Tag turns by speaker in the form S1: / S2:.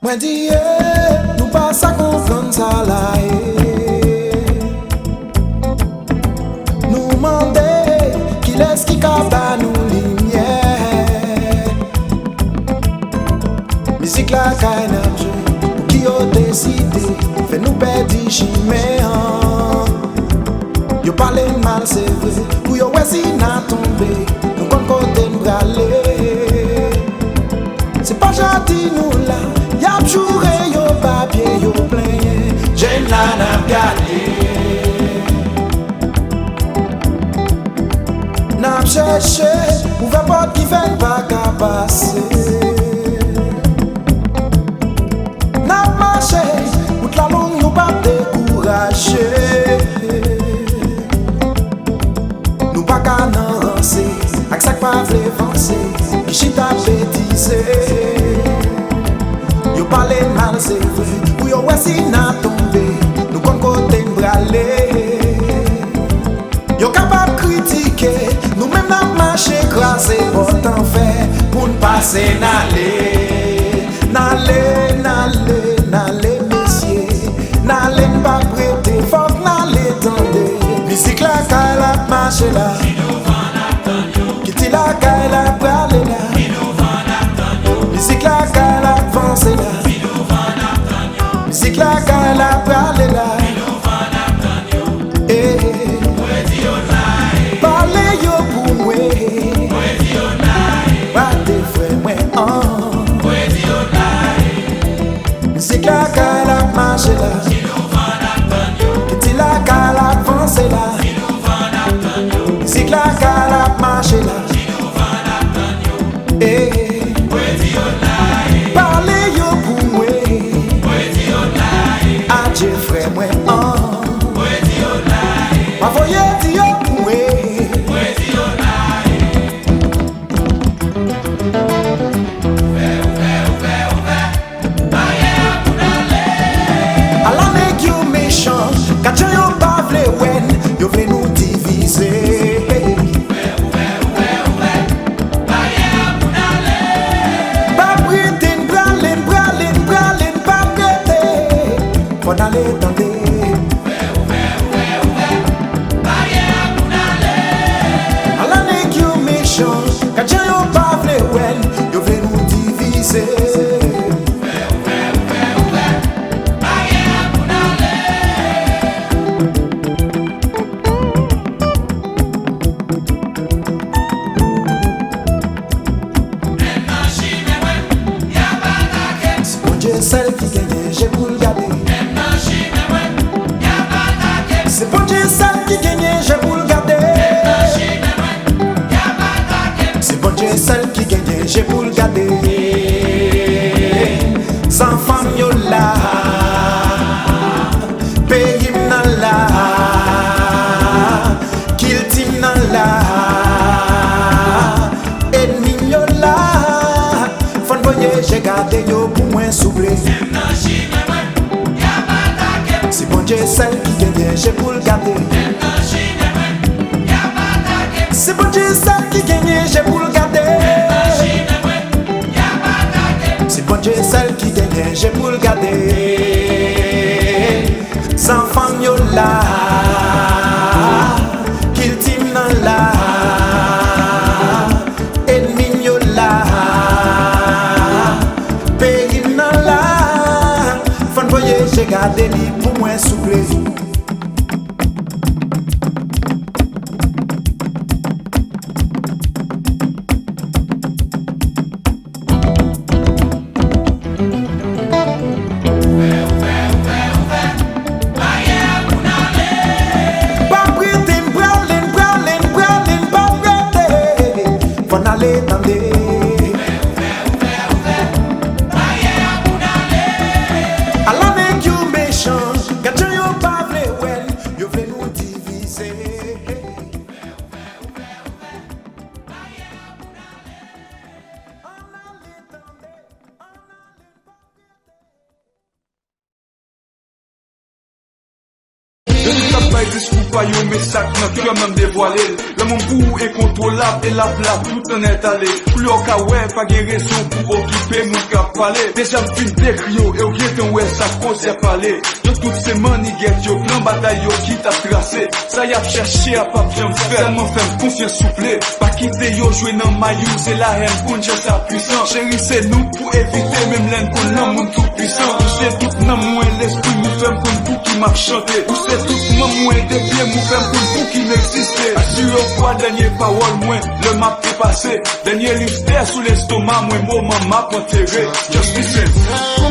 S1: Mwen diye, nou pa sa kompran sa la Nou mande, ki les ki ka ba nou limye Mizik la kay nan je, ou ki yo deside Fe nou pedi chime Yo pale mal se vre, ou yo wesi nan tombe Nou kon kote mbrale Se pa jati nou la Yap jure yo papye yo plenye Jen la nap gade Nap chèche Ouve pot ki ven pa ka pase Nap mache Out la long nou pa dekouraje Nou pa ka nan ranse Ak sak pa vle vanse Ki chita betise Yo pale mal se vre, ou yo wesi na tombe Nou kon kote mbrale Yo kapab kritike, nou men nan mache krase Potan fe, pou n'pase nale Nale, nale, nale mesye Nale n'pa prete, fok nale tende Mizik la kay la mache la Kiti la kay la prale la Mizik la kay la panse la Mizik la kay la prale la Parle yo pou mwe Wate fwe mwen Mizik la kay la manche la Kiti la kay la panse la Mizik la kay la manche la Parle yo pou mwe Adje fwe mwen Mavoye di yo pou mwe Ala nek yo mechon Kajan yo pa vle wen Yo vle nou divize Fon ale tande Ala nek yo mechon Kajan yo pa vle wen Yo vle nou divize Si bonje sel ki genye je pou l'gade Se bonje sel ki genye, je pou l'gade Se bonje sel ki genye, je pou l'gade San fam yo la Peyim nan la Kil tim nan la Enmin yo la Fon voyeje gade yo pou mwen souble Si bonje sel ki genye, je pou l'gade Si bonje sel ki genye, je pou l'gade Si bonje sel ki genye, je pou l'gade San fam yo la Kil tim nan la Enmin yo la Peyim nan la Fon voyeje gade li pou mwen souple
S2: Aye, apunale bay discours pa yo, mais ça nan cœur même dévoilé. Le monde pour incontrôlable et la plat tout en est allé. Plus au cas ouais, pas de raison pour occuper mon cap parler. Déjà fin d'écrit yo, et au bien ouais, ça cause y'a parlé. Yo toutes ces maniguettes, yo plan bataille yo qui t'a tracé. Ça y a cherché à pas bien faire, tellement faire confiance souple. Pas quitter yo jouer dans maillot, c'est la haine pour une sa puissance. Chérie, c'est nous pour éviter même l'un qu'on a monde tout puissant. Vous c'est tout nan moins l'esprit, nous faisons pour vous qui m'a chanté. Vous c'est tout nan moins des pieds, nous faisons pour vous qui n'existait. Assurez quoi, dernier parole, moins le map est passé. Dernier livre sous l'estomac, moins moment m'a enterré. Just listen.